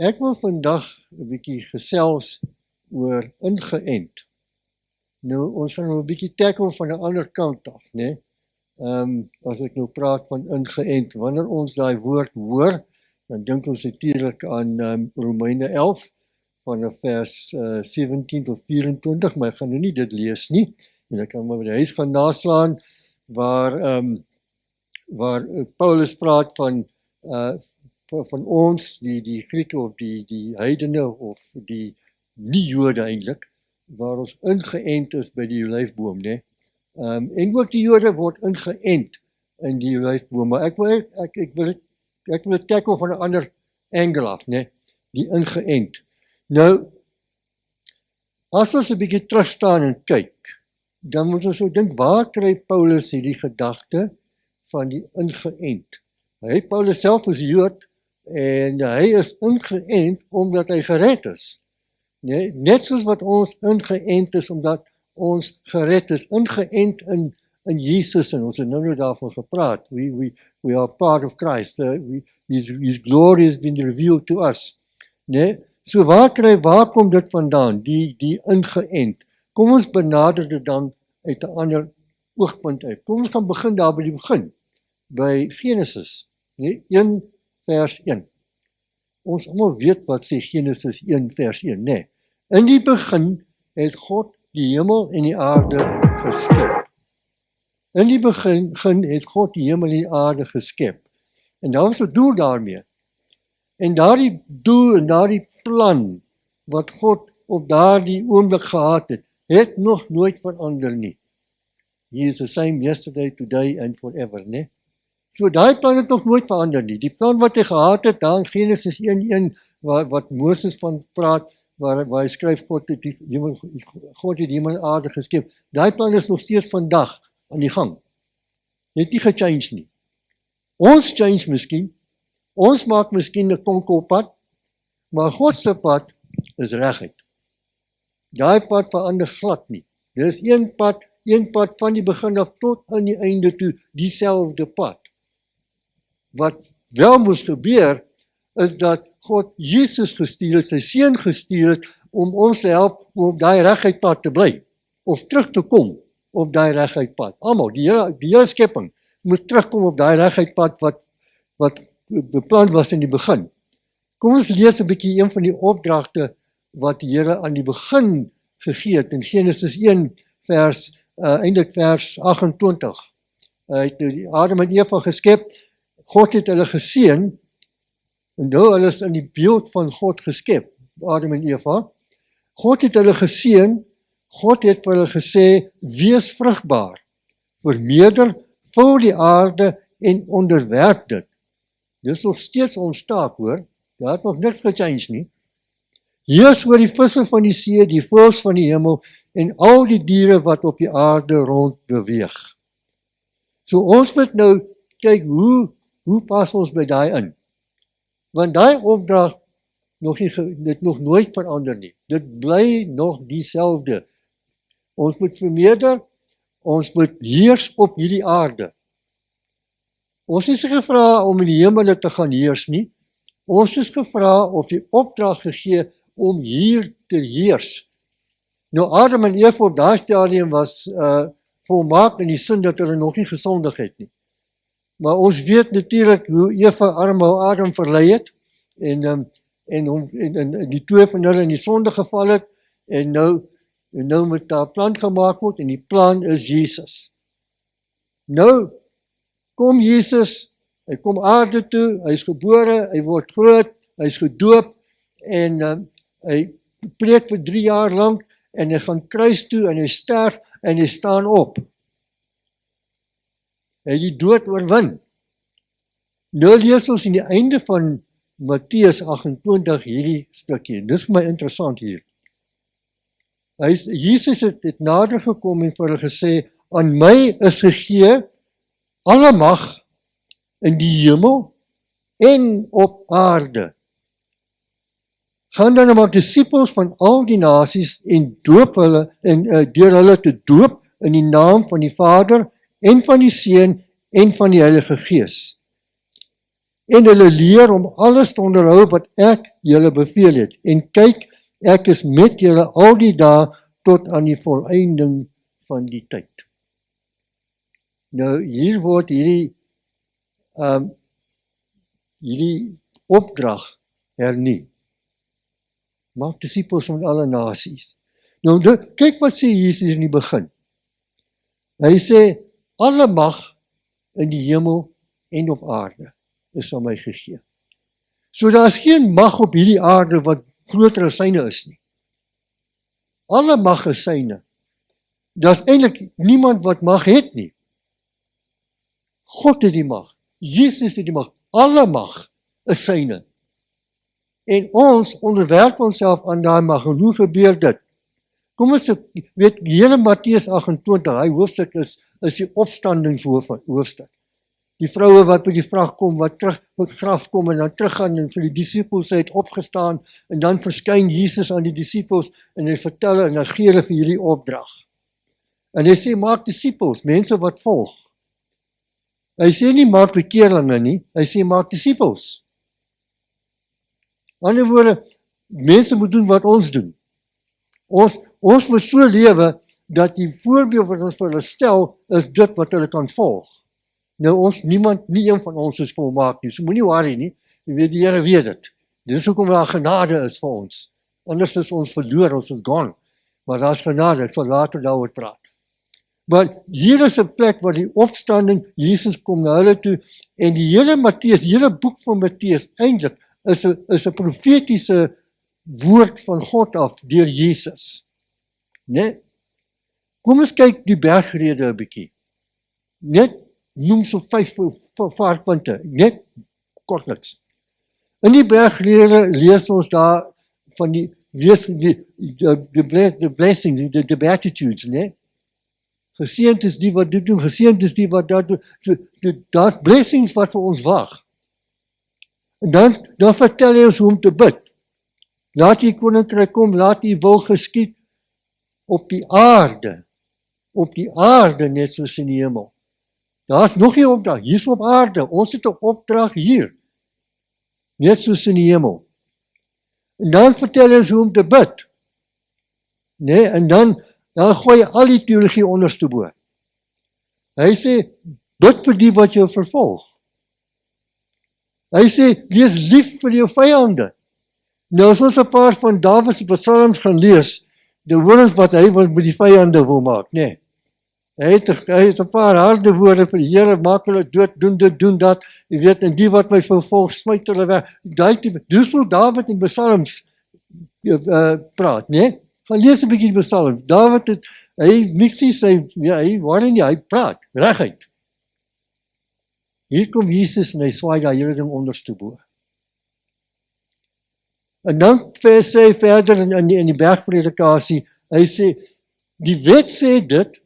Ek wil vandag 'n bietjie gesels oor ingeënt. Nou, ons gaan nou 'n bietjie tackle van 'n ander kant af, né? As ek nou praat van ingeënt, wanneer ons daai woord hoor, dan dink ons natuurlik aan Romeine 11 van vers 17 tot 24, maar ek gaan nou nie dit lees nie. En ek kan maar by die huis gaan naslaan waar Paulus praat van ons, die Grieke of die heidene of die nie-Jode eintlik, waar ons ingeënt is by die olyfboom, né? En ook die Jode word ingeënt in die olyfboom, maar ek wil dit tackle van 'n ander angle af, né? Die ingeënt. Nou, as ons 'n bietjie terug staan en kyk, dan moet ons so dink, waar kry Paulus hierdie gedagte van die ingeënt? Paulus self is Jood, en hy is ingeënt omdat hy gered is. Nee, net soos wat ons ingeënt is omdat ons gered is, ingeënt in Jesus, en ons het nou daarvan gepraat. We are part of Christ. His glory has been revealed to us. Nee, so waar kom dit vandaan, die ingeënt? Kom ons benader dit dan uit 'n ander oogpunt uit. Kom ons gaan begin daar by die begin, by Genesis, nee, 1 vers 1. Ons almal weet wat sê Genesis 1 vers 1, né? In die begin het God die hemel en die aarde geskep. In die begin het God die hemel en die aarde geskep. En daar was 'n doel daarmee. En daardie doel en daardie plan wat God op daardie oomblik gehad het nog nooit verander nie. He is the same yesterday, today and forever, né? So daai plan het nog nooit verander nie. Die plan wat hy gehad het, daar in Genesis 1:1, wat Moses van praat, waar hy skryf, God het die hemel en aarde geskep. Daai plan is nog steeds vandag aan die gang. Het nie gechange nie. Ons change miskien, ons maak miskien 'n konkelpad, maar God se pad is reguit. Daai pad verander glad nie. Dis een pad van die begin af tot aan die einde toe, dieselfde pad. Wat wel moes gebeur, is dat God Jesus gestuur het, sy seun gestuur het, om ons te help om op daai reguit pad te bly, of terug te kom op daai reguit pad. Almal, die hele skepping moet terugkom op daai reguit pad wat beplan was in die begin. Kom ons lees 'n bietjie een van die opdragte wat die Here aan die begin gegee het, in Genesis 1 eintlik vers 28. Hy het nou die Adam en Eva geskep, God het hulle geseën, en nou hulle is in die beeld van God geskep, Adam en Eva. God het hulle geseën, God het vir hulle gesê, wees vrugbaar, vermeerder, vul die aarde en onderwerp dit. Dis nog steeds ons taak, hoor, daar het nog niks gechange nie. Heers oor die visse van die see, die voëls van die hemel, en al die diere wat op die aarde rond beweeg. So ons moet nou kyk, hoe pas ons by daai in? Want daai opdrag dit nog nooit verander nie. Dit bly nog dieselfde. Ons moet vermeerder, ons moet heers op hierdie aarde. Ons is gevra om in die hemele te gaan heers nie. Ons is gevra of die opdrag gegee om hier te heers. Nou, Adam en Eva op daai stadium was volmaak in die sin dat hulle nog nie gesondig het nie. Maar ons weet natuurlik hoe Eva arme Adam verlei het, en die twee van hulle in die sonde geval het, en nou moet daar 'n plan gemaak word, en die plan is Jesus. Nou kom Jesus, hy kom aarde toe, hy is gebore, hy word groot, hy is gedoop, en hy preek vir 3 jaar lank, en hy gaan kruis toe, en hy sterf, en hy staan op. Hy het die dood oorwin. Nou lees ons in die einde van Matteus 28 hierdie stukkie, en dis vir my interessant hier. Jesus het nader gekom en vir hulle gesê, aan my is gegee alle mag in die hemel en op aarde. Gaan dan maak disippels van al die nasies en doop hulle, en deur hulle te doop in die naam van die Vader en van die Seun en van die Heilige Gees. en hulle leer om alles te onderhou wat ek julle beveel het. En kyk, ek is met julle al die dae tot aan die volëinding van die tyd. Nou, hier word hierdie opdrag hernie. Maak disippels van alle nasies. Nou, kyk wat sê Jesus in die begin. Hy sê, alle mag in die hemel en op aarde is aan my gegee. So daar is geen mag op hierdie aarde wat groter as syne is nie. Alle mag is syne. Daar is eintlik niemand wat mag het nie. God het die mag. Jesus het die mag. Alle mag is syne. En ons onderwerp onsself aan daai mag. En hoe gebeur dit? Kom ons weet, die hele Matteus 28, hy hoofstuk is die opstandingshoofstuk. Die vroue wat by die vrag kom, wat terug by die graf kom en dan teruggaan en vir die disippels het opgestaan en dan verskyn Jesus aan die disippels en hy vertel en hy gee hulle vir hierdie opdrag. En hy sê, maak disippels, mense wat volg. Hy sê nie maak bekeerlinge nie, hy sê maak disippels. Aan die ander woorde, mense moet doen wat ons doen. Ons moet so lewe, dat die voorbeeld wat ons vir hulle stel, is dit wat hulle kan volg. Nou nie een van ons is volmaak nie, so moenie worry nie, jy weet, die Here weet dit. Dis hoekom daar genade is vir ons. Anders is ons verloor, ons is gone. Maar daar is genade, ek sal later daaroor praat. Maar hier is 'n plek waar die opstanding, Jesus kom na hulle toe, en die hele boek van Matteus, eintlik, is 'n profetiese woord van God af, deur Jesus. Nee? Kom ons kyk die bergrede 'n bietjie. Net noem so 5 vaartpunte, net kortliks. In die bergrede lees ons daar van die blessings, die beatitudes, nee? Geseënd is die wat dit doen, geseënd is die wat dat doen. So, daar's blessings wat vir ons wag. En dan vertel hy ons hoe om te bid. Laat die koninkryk kom, laat die wil geskied op die aarde net soos in die hemel. Daar's nog nie opdrag, hier is op aarde, ons het 'n opdrag hier, net soos in die hemel. En dan vertel hy ons hoe om te bid. Nee, en dan gooi hy al die teologie onderste bo. Hy sê, bid vir die wat jou vervolg. Hy sê, wees lief vir jou vyande. Nou as ons 'n paar van Dawid se psalms gaan lees, dan hoor ons wat hy met die vyande wil maak, nee. Hy het 'n paar harde woorde vir die Here, maak hulle dood, doen dit, doen dat, jy weet, en die wat my vervolg, smyt hulle weg. Dis hoe Dawid in psalms praat, nee. Gaan lees 'n bietjie die psalms. Dawid hy praat, reguit. Hier kom Jesus en hy swaai daai hele ding onderste bo. En dan sê hy verder in die bergpredikasie, hy sê, die wet sê dit,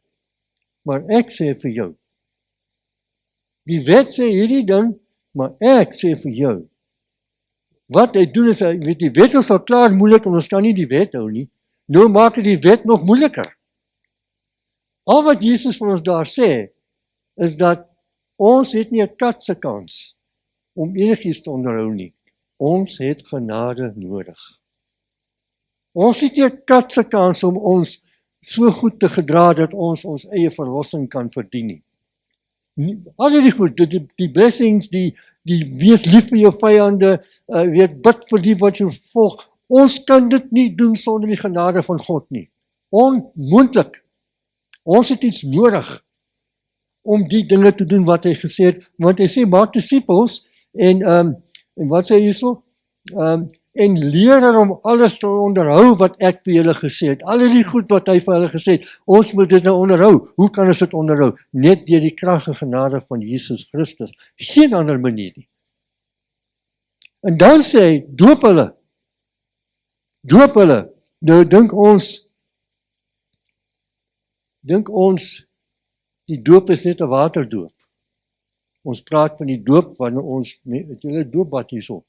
maar ek sê vir jou. Die wet sê hierdie ding, maar ek sê vir jou. Wat hy doen is, die wet is al klaar moeilik, en ons kan nie die wet hou nie. Nou maak hy die wet nog moeiliker. Al wat Jesus vir ons daar sê, is dat ons het nie 'n kat se kans om enigiets te onderhou nie. Ons het genade nodig. Ons het nie 'n kat se kans om ons so goed te gedra dat ons eie verlossing kan verdien nie. Al die goed, die blessings, die wees lief vir jou vyande, weet, bid vir die wat jou volg. Ons kan dit nie doen sonder die genade van God nie. Onmoontlik. Ons het iets nodig om die dinge te doen wat hy gesê het, want hy sê, maak disippels, en wat sê hy hierso? En leer hulle om alles te onderhou wat ek vir julle gesê het. Al die goed wat hy vir hulle gesê het, ons moet dit nou onderhou. Hoe kan ons dit onderhou? Net deur die krag en genade van Jesus Christus. Geen ander manier nie. En dan sê hy, doop hulle. Doop hulle. Nou dink ons, die doop is net 'n waterdoop. Ons praat van die doop, wanneer ons, het julle doopbad hierso?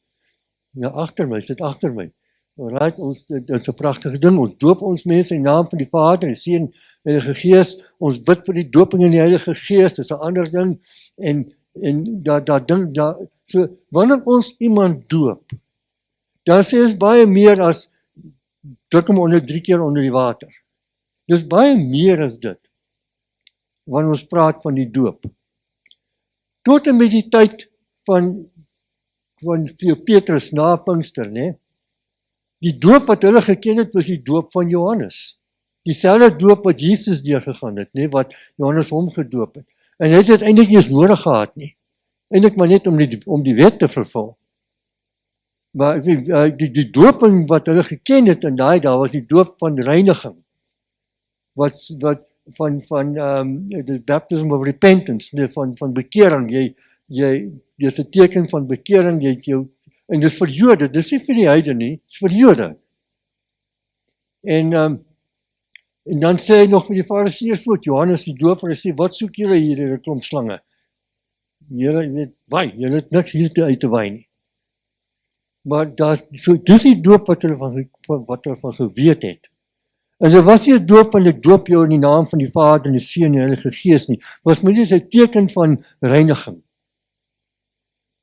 Ja, agter my, sit agter my. Alright, dit is 'n pragtige ding, ons doop ons mense in naam van die Vader, die Seun en die Heilige Gees, ons bid vir die dooping in die Heilige Gees, dis 'n ander ding, en So, wanneer ons iemand doop, dan sê ons baie meer as druk hom 3 keer onder die water. Dis baie meer as dit, wanneer ons praat van die doop. Tot en met die tyd van Petrus na Pinkster, né? Die doop wat hulle geken het, was die doop van Johannes. Dieselfde doop wat Jesus deurgegaan het, né, wat Johannes hom gedoop het. En hy het dit eintlik nie eens nodig gehad nie. Eintlik maar net om die wet te vervul. Maar die dooping wat hulle geken het in daai dae was die doop van reiniging. Wat the baptism of repentance, nee, van bekering. Dis 'n teken van bekering, jy het jou, en dis vir Jode, dis nie vir die heidene nie, dis vir Jode. En dan sê hy nog vir die Fariseërs ook, Johannes die Doper, hy sê, wat soek julle hier in 'n klomp slange? Julle weet, julle het niks hier uit te wy nie. Maar dis die doop wat hulle van geweet het. En dit was nie 'n doop en ek doop jou in die naam van die Vader en die Seun en die Heilige Gees nie. Was maar net 'n teken van reiniging.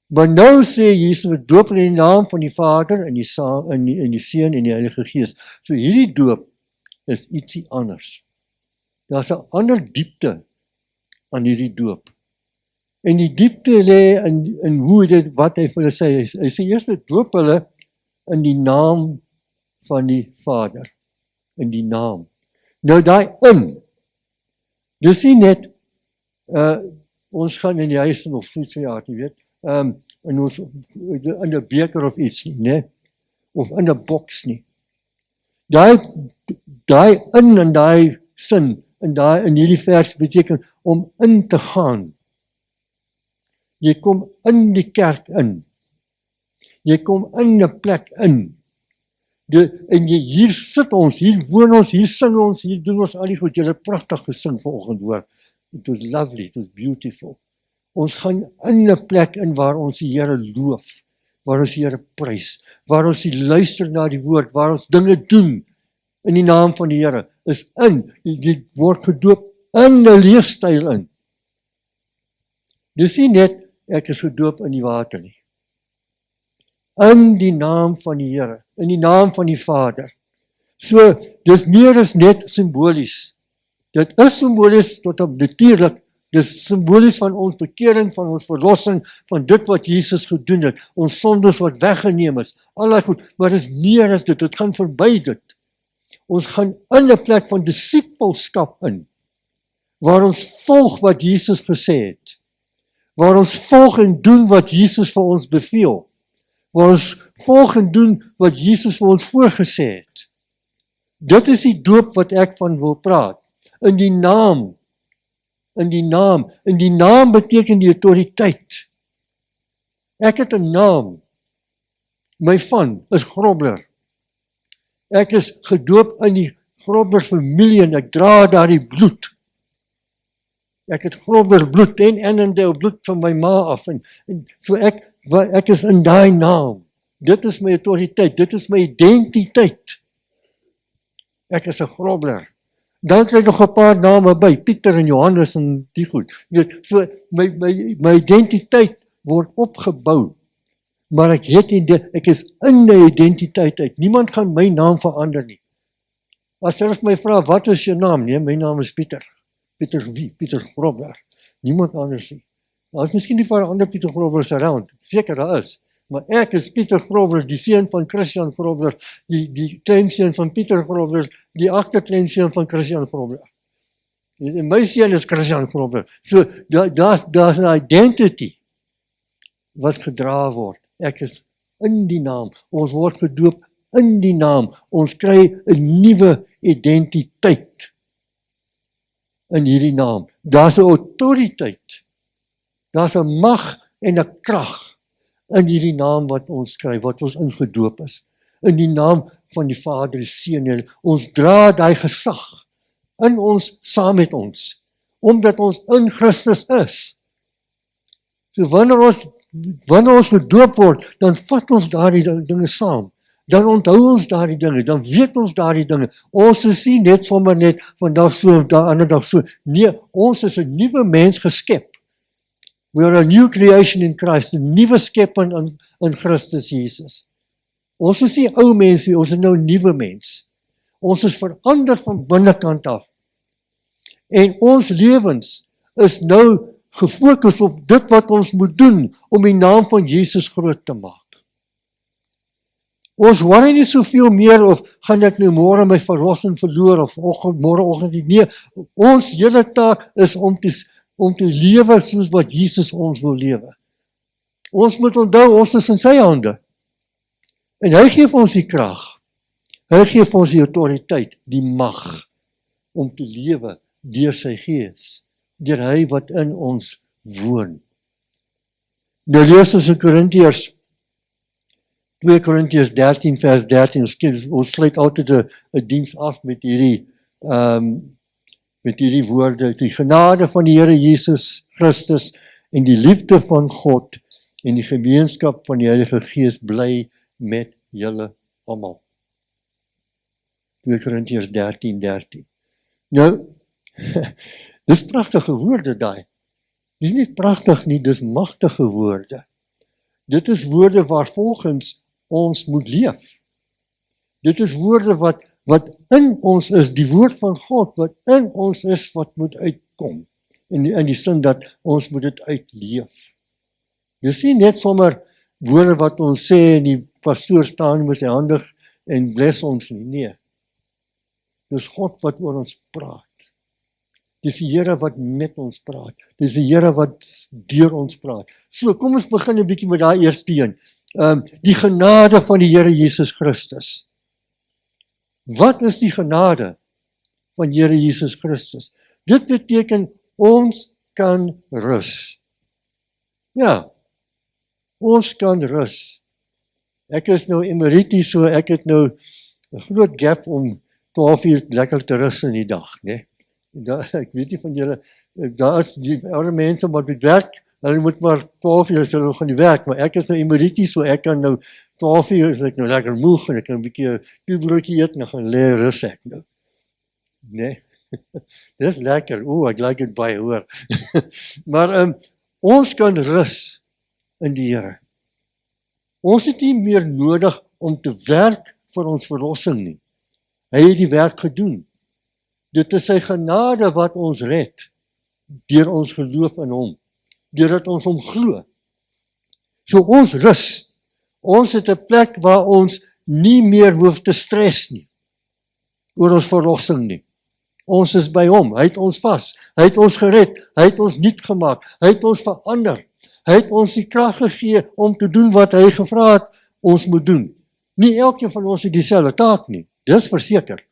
Maar nou sê Jesus, we doop in die naam van die Vader en die Seun en die Heilige Gees. So hierdie doop is ietsie anders. Daar's 'n ander diepte aan hierdie doop. En die diepte lê in hoe wat hy vir hulle sê. Hy sê eers doop hulle in die naam van die Vader. In die naam. Nou daai in. Dis nie net ons gaan in die huis of voedseljaar, jy weet. In 'n beker of iets nie, né? Of in 'n boks nie. Daai in daai sin, in hierdie vers beteken om in te gaan. Jy kom in die kerk in. Jy kom in 'n plek in. En hier sit ons, hier woon ons, hier sing ons, hier doen ons al die goed. Jy het pragtig gesing vanoggend, hoor. It was lovely, it was beautiful. Ons gaan in 'n plek in waar ons die Here loof, waar ons die Here prys, waar ons luister na die woord, waar ons dinge doen in die naam van die Here, is in, jy word gedoop in 'n leefstyl in. Dis nie net, ek is gedoop in die water nie. In die naam van die Here, in die naam van die Vader. So, dis meer as net simbolies. Dit is simbolies tot op natuurlik. Dis simbolies van ons bekering, van ons verlossing, van dit wat Jesus gedoen het, ons sondes wat weggeneem is, al goed, maar dis meer as dit gaan verby dit. Ons gaan in 'n plek van disipelskap in, waar ons volg wat Jesus gesê het, waar ons volg en doen wat Jesus vir ons beveel, waar ons volg en doen wat Jesus vir ons voorgesê het. Dit is die doop wat ek van wil praat, in die naam. In die naam beteken die autoriteit. Ek het 'n naam. My van is Grobler. Ek is gedoop in die Grobler familie en ek dra daardie bloed. Ek het Grobler bloed en Annandale bloed van my ma af. En so ek is in daai naam. Dit is my autoriteit, dit is my identiteit. Ek is 'n Grobler. Dan kry ek nog 'n paar name by, Pieter en Johannes en die goed. So my identiteit word opgebou, maar ek is in die identiteit uit. Niemand gaan my naam verander nie. As hulle my vra, wat is jou naam? Nee, my naam is Pieter. Pieter wie? Pieter Grobler. Niemand anders nie. Daar is miskien nie 'n paar ander Pieter Groblers around. Seker daar is. Maar ek is Pieter Grobler, die seun van Christian Grobler, die kleinseun van Pieter Grobler, die agterkleinseun van Christian Grobler. En my seun is Christian Grobler. So, daar's 'n identity wat gedra word. Ek is in die naam. Ons word gedoop in die naam. Ons kry 'n nuwe identiteit in hierdie naam. Daar's 'n autoriteit. Daar's 'n mag en 'n krag in hierdie naam wat ons kry, wat ons ingedoop is. In die naam van die Vader, die Seun, ons dra daai gesag in ons, saam met ons, omdat ons in Christus is. So wanneer ons gedoop word, dan vat ons daardie dinge saam. Dan onthou ons daardie dinge, dan weet ons daardie dinge. Ons is nie net sommer net vandag so, ander dag so. Nee, ons is 'n nuwe mens geskep. We are a new creation in Christ, 'n nuwe skepping in Christus Jesus. Ons is nie ou mense nie, ons is nou 'n nuwe mens. Ons is verander van binnekant af. En ons lewens is nou gefokus op dit wat ons moet doen om die naam van Jesus groot te maak. Ons worry nie soveel meer of gaan ek nou môre my verlossing verloor of môreoggend nie. Nee, ons hele taak is om te lewe soos wat Jesus ons wil lewe. Ons moet onthou, ons is in sy hande. En hy gee vir ons die krag. Hy gee vir ons die autoriteit, die mag om te lewe deur sy gees, deur hy wat in ons woon. Nou lees ons in Korintiërs 2 Korintiërs 13 vers 13, ons sluit altyd 'n diens af met hierdie woorde: die genade van die Here Jesus Christus en die liefde van God en die gemeenskap van die Heilige Gees bly met julle almal. 2 Korintiërs 13:13. Nou, dis pragtige woorde daai. Dis nie pragtig nie, dis magtige woorde. Dit is woorde waarvolgens ons moet leef. Dit is woorde wat in ons is, die woord van God wat in ons is, wat moet uitkom. In die sin dat ons moet dit uitleef. Dis nie net sommer woorde wat ons sê en die pastoor staan met sy hande en bless ons nie. Nee. Dis God wat oor ons praat. Dis die Here wat met ons praat. Dis die Here wat deur ons praat. So, kom ons begin 'n bietjie met daai eerste een. Die genade van die Here Jesus Christus. Wat is die genade van Here Jesus Christus? Dit beteken ons kan rus. Ja, ons kan rus. Ek is nou emeritus, so ek het nou 'n groot gap om 12 uur lekker te rus in die dag, né? Ek weet nie van julle, daar is die ouer mense wat met werk, hulle moet maar 12 uur hulle gaan die werk, maar ek is nou emeritus, so ek kan nou 12 uur, as ek nou lekker moeg en ek kan 'n bietjie toebroodjie eet en dan gaan lê rus ek nou. Nee. Dis lekker. Ek like dit baie, hoor. Maar ons kan rus in die Here. Ons het nie meer nodig om te werk vir ons verlossing nie. Hy het die werk gedoen. Dit is sy genade wat ons red, deur ons geloof in hom, deurdat ons hom glo. So ons rus. Ons het 'n plek waar ons nie meer hoef te stres nie, oor ons verlossing nie. Ons is by hom, hy het ons vas, hy het ons gered, hy het ons nuut gemaak, hy het ons verander, hy het ons die krag gegee om te doen wat hy gevra het ons moet doen. Nie elkeen van ons het dieselfde taak nie, dis verseker.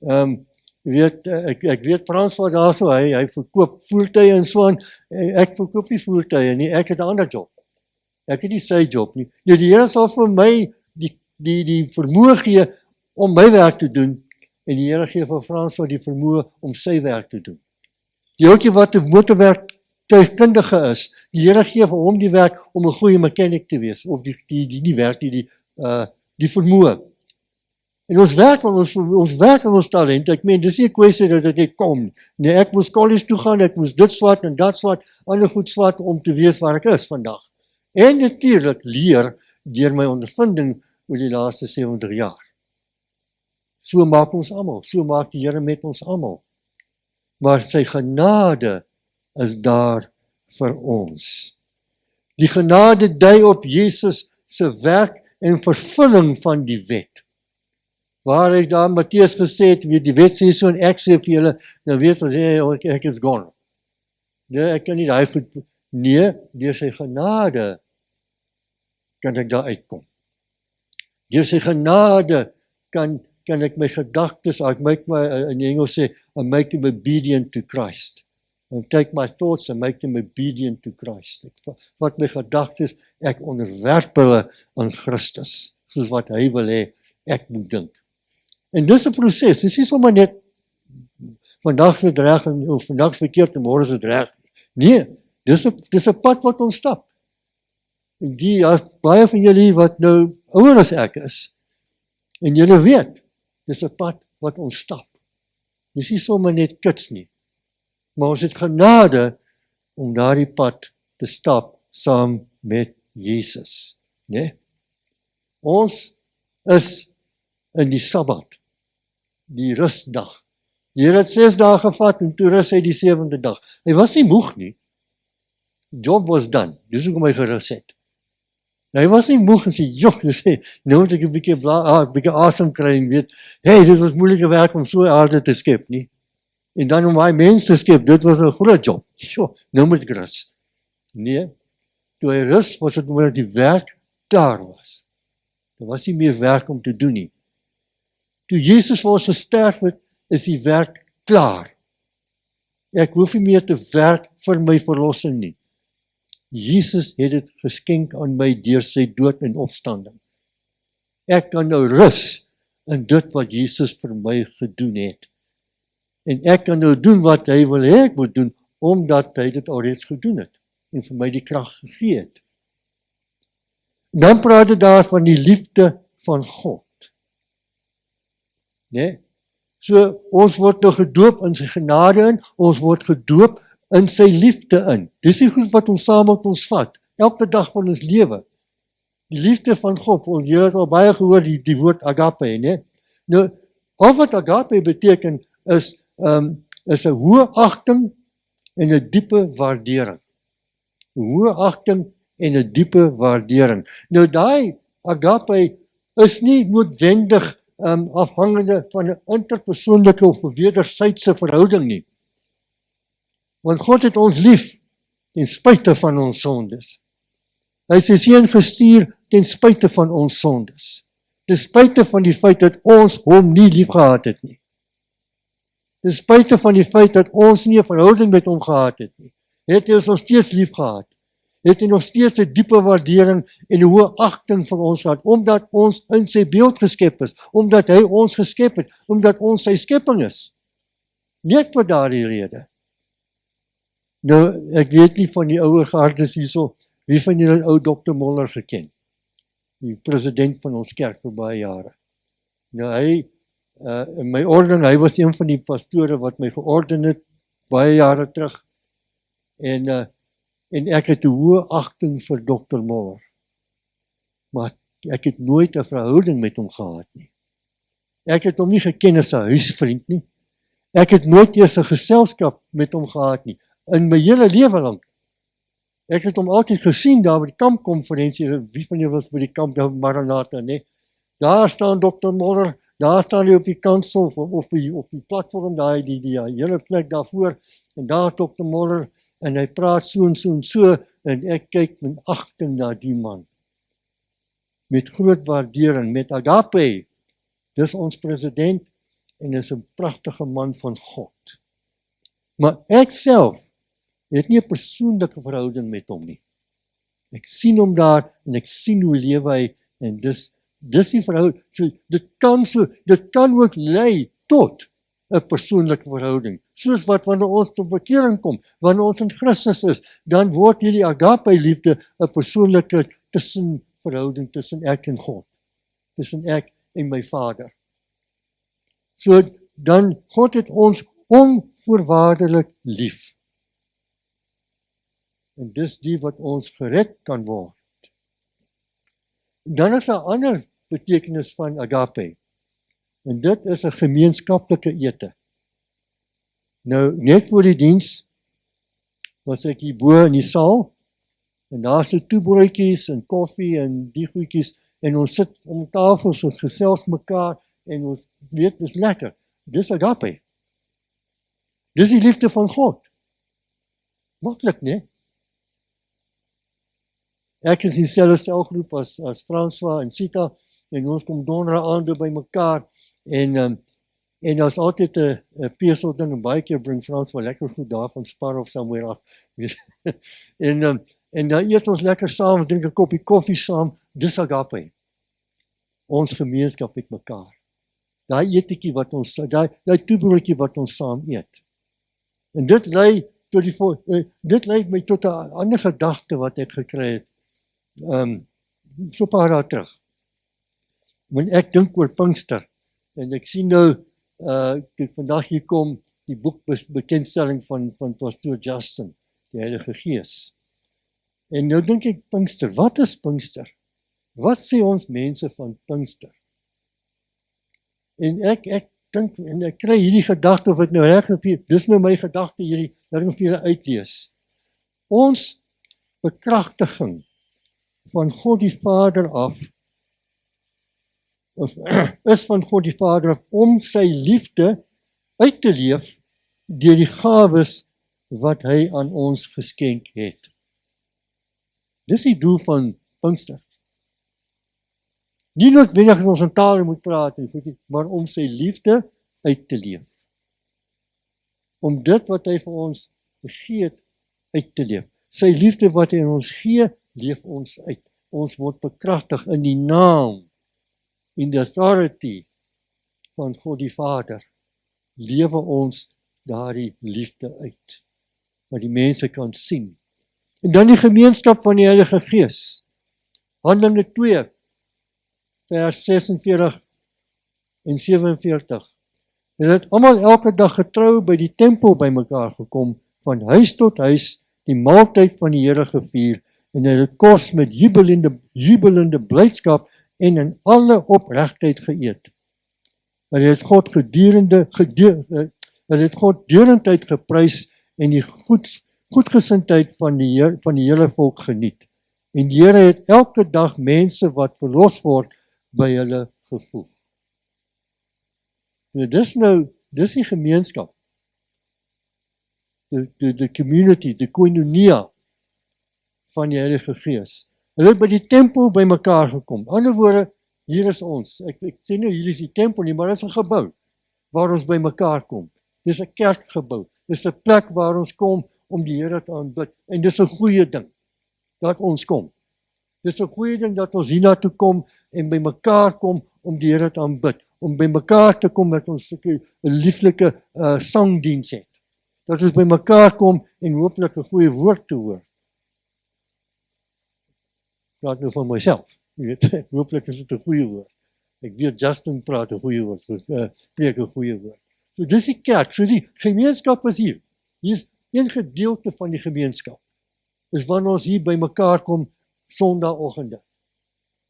Ek weet Frans wat daar so, hy verkoop voertuie en so aan. Ek verkoop nie voertuie nie, ek het 'n ander job. Ek het nie sy job nie. Die Here sal vir my die vermoë gee om my werk te doen, en die Here gee vir Frans die vermoë om sy werk te doen. Die ouetjie wat 'n motorwerktuigkundige is, die Here gee vir hom die werk om 'n goeie mechanic te wees, of die vermoë. En ons werk aan ons talent. Ek meen, dis nie 'n kwessie dat dit net kom. Nee, ek moes college toe gaan, ek moes dit swat en dat swat, ander goed swat om te weet waar ek is vandag. En natuurlik leer deur my ondervinding oor die laaste 70 jaar. So maak ons almal, so maak die Here met ons almal. Maar sy genade is daar vir ons. Die genade dui op Jesus se werk en vervulling van die wet. Waar ek daar Matteus gesê het, die wet sê so en ek sê vir julle, dan weet ons, ek is gone. Nee, ek kan nie daai goed, nee, deur sy genade kan ek daar uitkom. Deur sy genade kan ek my gedagtes, ek make my, in Engels sê, I make them obedient to Christ. And take my thoughts and make them obedient to Christ. Wat my gedagtes, ek onderwerp hulle aan Christus, soos wat hy wil hê, ek moet dink. En dis 'n proses, dis nie sommer net vandag is dit reg of vandag is verkeerd en môre is dit reg. Nee, dis 'n pad wat ons stap. En baie van julle wat nou ouer as ek is, en julle weet, dis 'n pad wat ons stap. Dis nie sommer net kits nie, maar ons het genade om daardie pad te stap saam met Jesus, né? Ons is in die Sabbat, die rustdag. Die Here het 6 dae gevat en toe rus hy die 7de dag. Hy was nie moeg nie. Job was done. Dis hoekom hy gerus het. Hy was nie moeg en sê, joh, jy sê, nou moet ek 'n bietjie asem kry en weet, hey, dit was moeilike werk om so aarde te skep, nie? En dan om hy mens te skep, dit was 'n groot job. Joh, nou moet ek rus. Nee, toe hy rus, was dit omdat die werk klaar was. Daar was nie meer werk om te doen nie. Toe Jesus vir ons gesterf het, is die werk klaar. Ek hoef nie meer te werk vir my verlossing nie. Jesus het dit geskenk aan my deur sy dood en opstanding. Ek kan nou rus in dit wat Jesus vir my gedoen het. En ek kan nou doen wat hy wil hê ek moet doen, omdat hy dit alreeds gedoen het en vir my die krag gegee het. Dan praat dit daar van die liefde van God. Nee? So, ons word nou gedoop in sy genade in, ons word gedoop in sy liefde in. Dis die goed wat ons saam met ons vat, elke dag van ons lewe. Die liefde van God, jy het al baie gehoor die woord agape, né? Nou, al wat agape beteken is 'n hoë agting en 'n diepe waardering. 'n Hoë agting en 'n diepe waardering. Nou daai agape is nie noodwendig afhangende van 'n interpersoonlike of 'n wederwysige verhouding nie. Want God het ons lief ten spyte van ons sondes. Hy het sy seun gestuur ten spyte van ons sondes. Ten spyte van die feit dat ons hom nie lief gehad het nie. Ten spyte van die feit dat ons nie 'n verhouding met hom gehad het nie. Het hy ons nog steeds lief gehad. Het hy nog steeds 'n diepe waardering en 'n hoë agting vir ons gehad, omdat ons in sy beeld geskep is, omdat hy ons geskep het, omdat ons sy skepping is. Net vir daardie rede. Nou, ek weet nie van die ouer gardes hierso, wie van julle het ou Dr. Moller geken? Die president van ons kerk vir baie jare. Nou hy, in my orden, hy was een van die pastore wat my georden het, baie jare terug. En ek het 'n hoë agting vir Dr. Moller. Maar ek het nooit 'n verhouding met hom gehad nie. Ek het hom nie geken as 'n huisvriend nie. Ek het nooit eers 'n geselskap met hom gehad nie, in my hele lewe lank. Ek het hom altyd gesien daar by die kampkonferensie, wie van julle was by die kamp, Maranatha, nee? Daar staan Dr. Moller, daar staan hy op die kansel, of op die platform, daar die hele plek daarvoor, en daar Dr. Moller, en hy praat so en so en so, en ek kyk met agting na die man. Met groot waardering, met agape. Dis ons president, en is 'n pragtige man van God. Maar ek self het nie 'n persoonlike verhouding met hom nie. Ek sien hom daar, en ek sien hoe lewe hy, en dis die verhouding. So, dit kan ook lei tot 'n persoonlike verhouding. Soos wat wanneer ons tot bekering kom, wanneer ons in Christus is, dan word hierdie agape liefde 'n persoonlike tussenverhouding tussen ek en God, tussen ek en my Vader. So dan God het ons onvoorwaardelik lief. En dis die wat ons gered kan word. Dan is 'n ander betekenis van agape. En dit is 'n gemeenskaplike ete. Nou, net voor die diens was ek hier bo in die saal, en daar is toebroodjies en koffie en die goedjies, en ons sit om tafels en gesels mekaar, en ons weet, dis lekker. Dis agape. Dis die liefde van God. Maklik, nee? Ek is in dieselfde selgroep as François en Sita, en ons kom donderdag aande by mekaar, en daar's altyd 'n pesel ding, en baie keer bring François lekker goed daar van Spar of somewhere af. en dan eet ons lekker saam, drink 'n koppie koffie saam, dis agape. Ons gemeenskap met mekaar. Daai etetjie wat ons, daai toebroodjie wat ons saam eet. En dit lei my tot 'n ander gedagte wat ek gekry het, so 'n paar dae terug. Want ek dink oor Pinkster, en ek sien nou, ek vandag hier kom, die boek bekendstelling van Pastoor Justin, die Heilige Gees. En nou dink ek Pinkster, wat is Pinkster? Wat sê ons mense van Pinkster? En ek dink, en ek kry hierdie gedagte, of het nou reg of nie, dis nou my gedagte hierdie, laat ek vir julle uitlees. Ons bekragtiging van God die Vader af, is van God die Vader af, om sy liefde uit te leef deur die gawes wat hy aan ons geskenk het. Dis die doel van Pinkster. Nie noodwendig in ons tale moet praat, maar om sy liefde uit te leef. Om dit wat hy vir ons gegee het, uit te leef. Sy liefde wat hy in ons gee, leef ons uit. Ons word bekragtig in die naam, in the authority van God die Vader. Lewe ons daardie liefde uit, wat die mense kan sien. En dan die gemeenskap van die Heilige Gees. Handelinge 2, vers 46 en 47. Hulle het almal elke dag getrou by die tempel bymekaar gekom, van huis tot huis, die maaltyd van die Here gevier, en hulle het kos met jubelende blydskap en in alle opregtheid geëet. Hulle het God deurentyd geprys en die goedgesindheid van die hele volk geniet. En die Here het elke dag mense wat verlos word by hulle gevoeg. Nou dis die gemeenskap. Die community, die koinonia van die Heilige Gees. Hulle het by die tempel by mekaar gekom. Ander woorde, hier is ons. Ek sê nou hier is die tempel nie, maar dit is 'n gebou waar ons by mekaar kom. Dis 'n kerkgebou. Dis 'n plek waar ons kom om die Here te aanbid. En dis 'n goeie ding dat ons kom. Dis 'n goeie ding dat ons hiernatoe kom en by mekaar kom om die Here te aanbid. Om by mekaar te kom dat ons 'n lieflike sangdiens het. Dat ons by mekaar kom en hopelik 'n goeie woord te hoor. Praat nou van myself. Jy weet, hopelik is dit 'n goeie woord. Ek weet Justin praat 'n goeie woord, preek 'n goeie woord. So dis die kerk, so die gemeenskap is hier. Hier is een gedeelte van die gemeenskap. Dis wanneer ons hier by mekaar kom Sondagoggende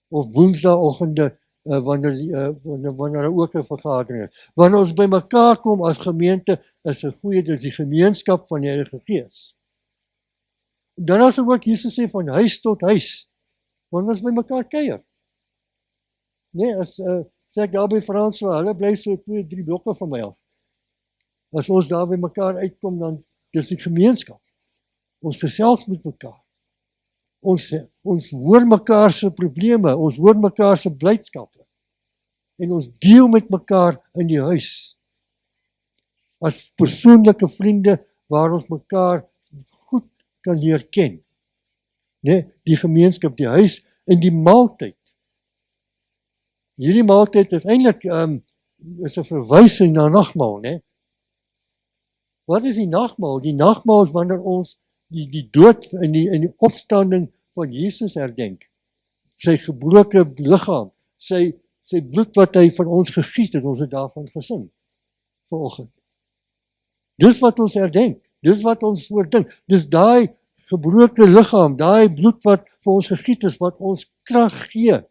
of Woensdagoggende wanneer ook 'n vergadering is. Wanneer ons by mekaar kom as gemeente is 'n goeie, dis die gemeenskap van die Heilige Gees. Dan as ook Jesus sê van huis tot huis. Wanneer ons by mekaar kuier. Nee, as sê ek daar by François, hulle bly so 2-3 blokke van my af. As ons daar by mekaar uitkom, dan dis die gemeenskap. Ons gesels met mekaar. Ons hoor mekaar se probleme, ons hoor mekaar se blydskappe. En ons deel met mekaar in die huis. As persoonlike vriende waar ons mekaar goed kan leer ken. Nee, die gemeenskap, die huis en die maaltyd. Hierdie maaltyd is eintlik is 'n verwysing na nagmaal, né? Wat is die nagmaal? Die nagmaal is wanneer ons die dood en die opstanding van Jesus herdenk. Sy gebroke liggaam, sy bloed wat hy vir ons gegiet het, ons het daarvan gesing vanoggend. Dis wat ons herdenk, dis wat ons oordink, dis daai gebroke liggaam, daai bloed wat vir ons gegiet is, wat ons krag gee,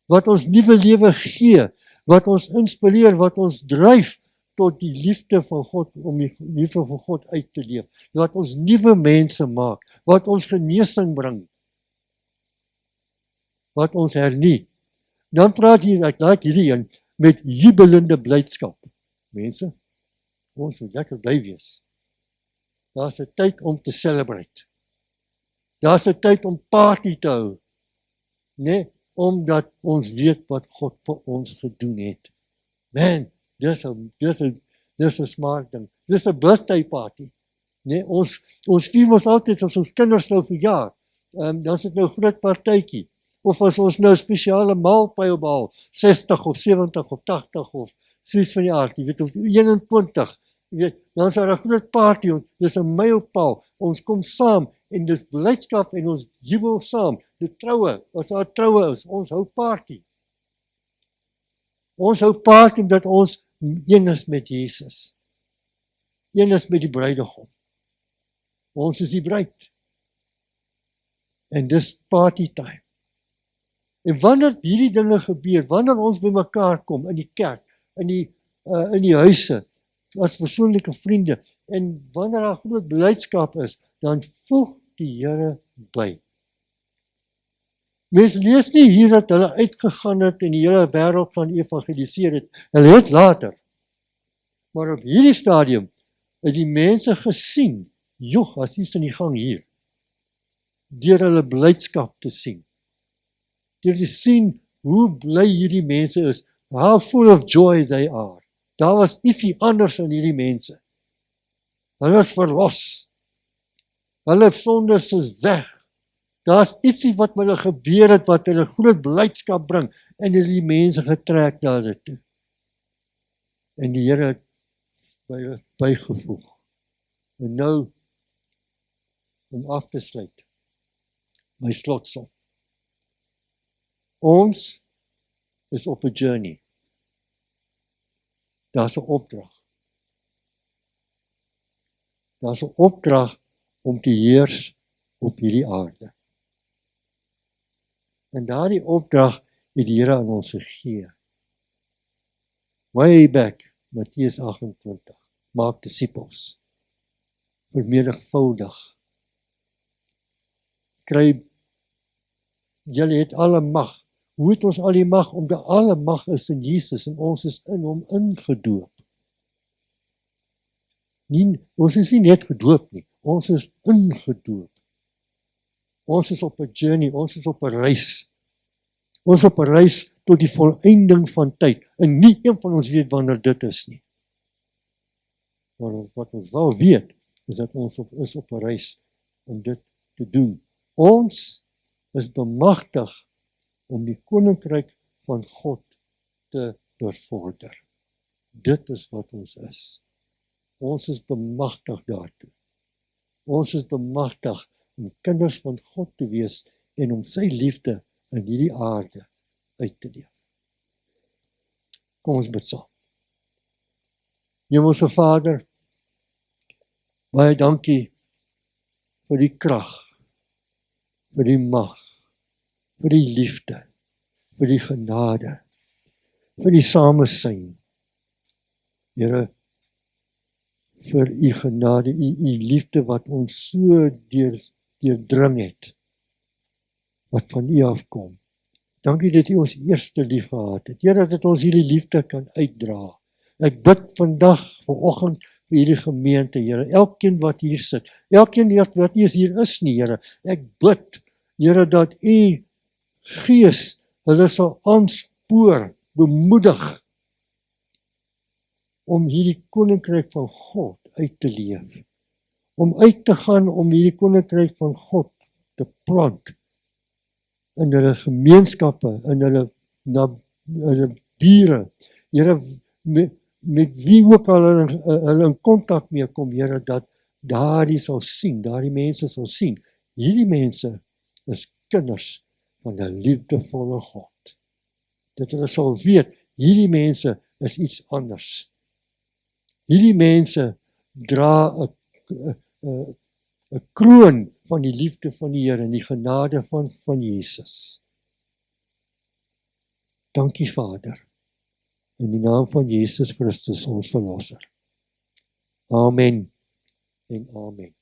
wat ons nuwe lewe gee, wat ons inspireer, wat ons dryf tot die liefde van God, om die liefde van God uit te leef, wat ons nuwe mense maak, wat ons genesing bring, wat ons hernie. Dan praat hier, ek laat hierdie een, met jubelende blydskap. Mense, ons moet lekker bly wees. Daar's 'n tyd om te celebrate. Daar's 'n tyd om party te hou. Nee, omdat ons weet wat God vir ons gedoen het. Man, dis 'n smart ding. Dis 'n birthday party. Nee, ons vier ons altyd as ons kinders nou verjaar. Dan is dit nou 'n groot partytjie. Of as ons nou spesiale maalpyl behaal, 60 of 70 of 80 of soos van die aard, jy weet, of 21, jy weet, dan is daar 'n groot party, dis 'n mylpaal, ons kom saam, en dis blydskap en ons jubel saam, die troue, as daar troue is, ons hou party. Ons hou party omdat ons een is met Jesus. Een is met die bruidegom. Ons is die bruid. En dis party time. En wanneer hierdie dinge gebeur, wanneer ons by mekaar kom in die kerk, in die huise, as persoonlike vriende, en wanneer daar groot blydskap is, dan voeg die Here by. Mens lees nie hier dat hulle uitgegaan het en die hele wêreld gaan evangeliseer het. Hulle het later. Maar op hierdie stadium het die mense gesien, joh, as iets in die gang hier. Deur hulle blydskap te sien. Deur te sien hoe bly hierdie mense is. How full of joy they are. Daar was ietsie anders in hierdie mense. Hulle is verlos. Hulle sondes is weg. Daar's ietsie wat met hulle gebeur het, wat hulle groot blydskap bring, en hulle die mense getrek na dit toe. En die Here het bygevoeg. En nou, om af te sluit, my slotsom. Ons is op 'n journey. Daar's 'n opdrag. Daar's 'n opdrag om te heers op hierdie aarde. En daardie opdrag het die Here aan ons gegee. Way back, Matteus 28, maak disippels, vermenigvuldig. Kry, julle het alle mag. Hoe het ons al die mag? Omdat alle mag is in Jesus en ons is in hom ingedoop. Ons is nie net gedoop nie, ons is ingedoop. Ons is op 'n journey, ons is op 'n reis. Ons is op 'n reis tot die volëinding van tyd. En nie een van ons weet wanneer dit is nie. Maar wat ons wel weet, is dat ons is op 'n reis om dit te doen. Ons is bemagtig om die koninkryk van God te bevorder. Dit is wat ons is. Ons is bemagtig daartoe. Ons is bemagtig om kinders van God te wees en om sy liefde in hierdie aarde uit te leef. Kom ons bid saam. Hemelse Vader, baie dankie vir die krag, vir die mag, vir die liefde, vir die genade, vir die samesyn. Here, vir u genade, u liefde wat ons so deurdring het, wat van u afkom. Dankie dat u ons eerste lief gehad het. Here, dat ons hierdie liefde kan uitdra. Ek bid vandag, vanoggend, vir hierdie gemeente, Here, elkeen wat hier sit, elkeen wat nie eens hier is nie, Here, ek bid, Here, dat u Gees hulle sal aanspoor, bemoedig, om hierdie koninkryk van God uit te leef, om uit te gaan om hierdie koninkryk van God te plant in hulle gemeenskappe, in hulle bure, Here, met wie ook al hulle in kontak mee kom, Here, dat daardie mense sal sien, hierdie mense is kinders van 'n liefdevolle God. Dat hulle sal weet, hierdie mense is iets anders. Hierdie mense dra 'n kroon van die liefde van die Here en die genade van Jesus. Dankie Vader, in die naam van Jesus Christus ons verlosser. Amen en amen.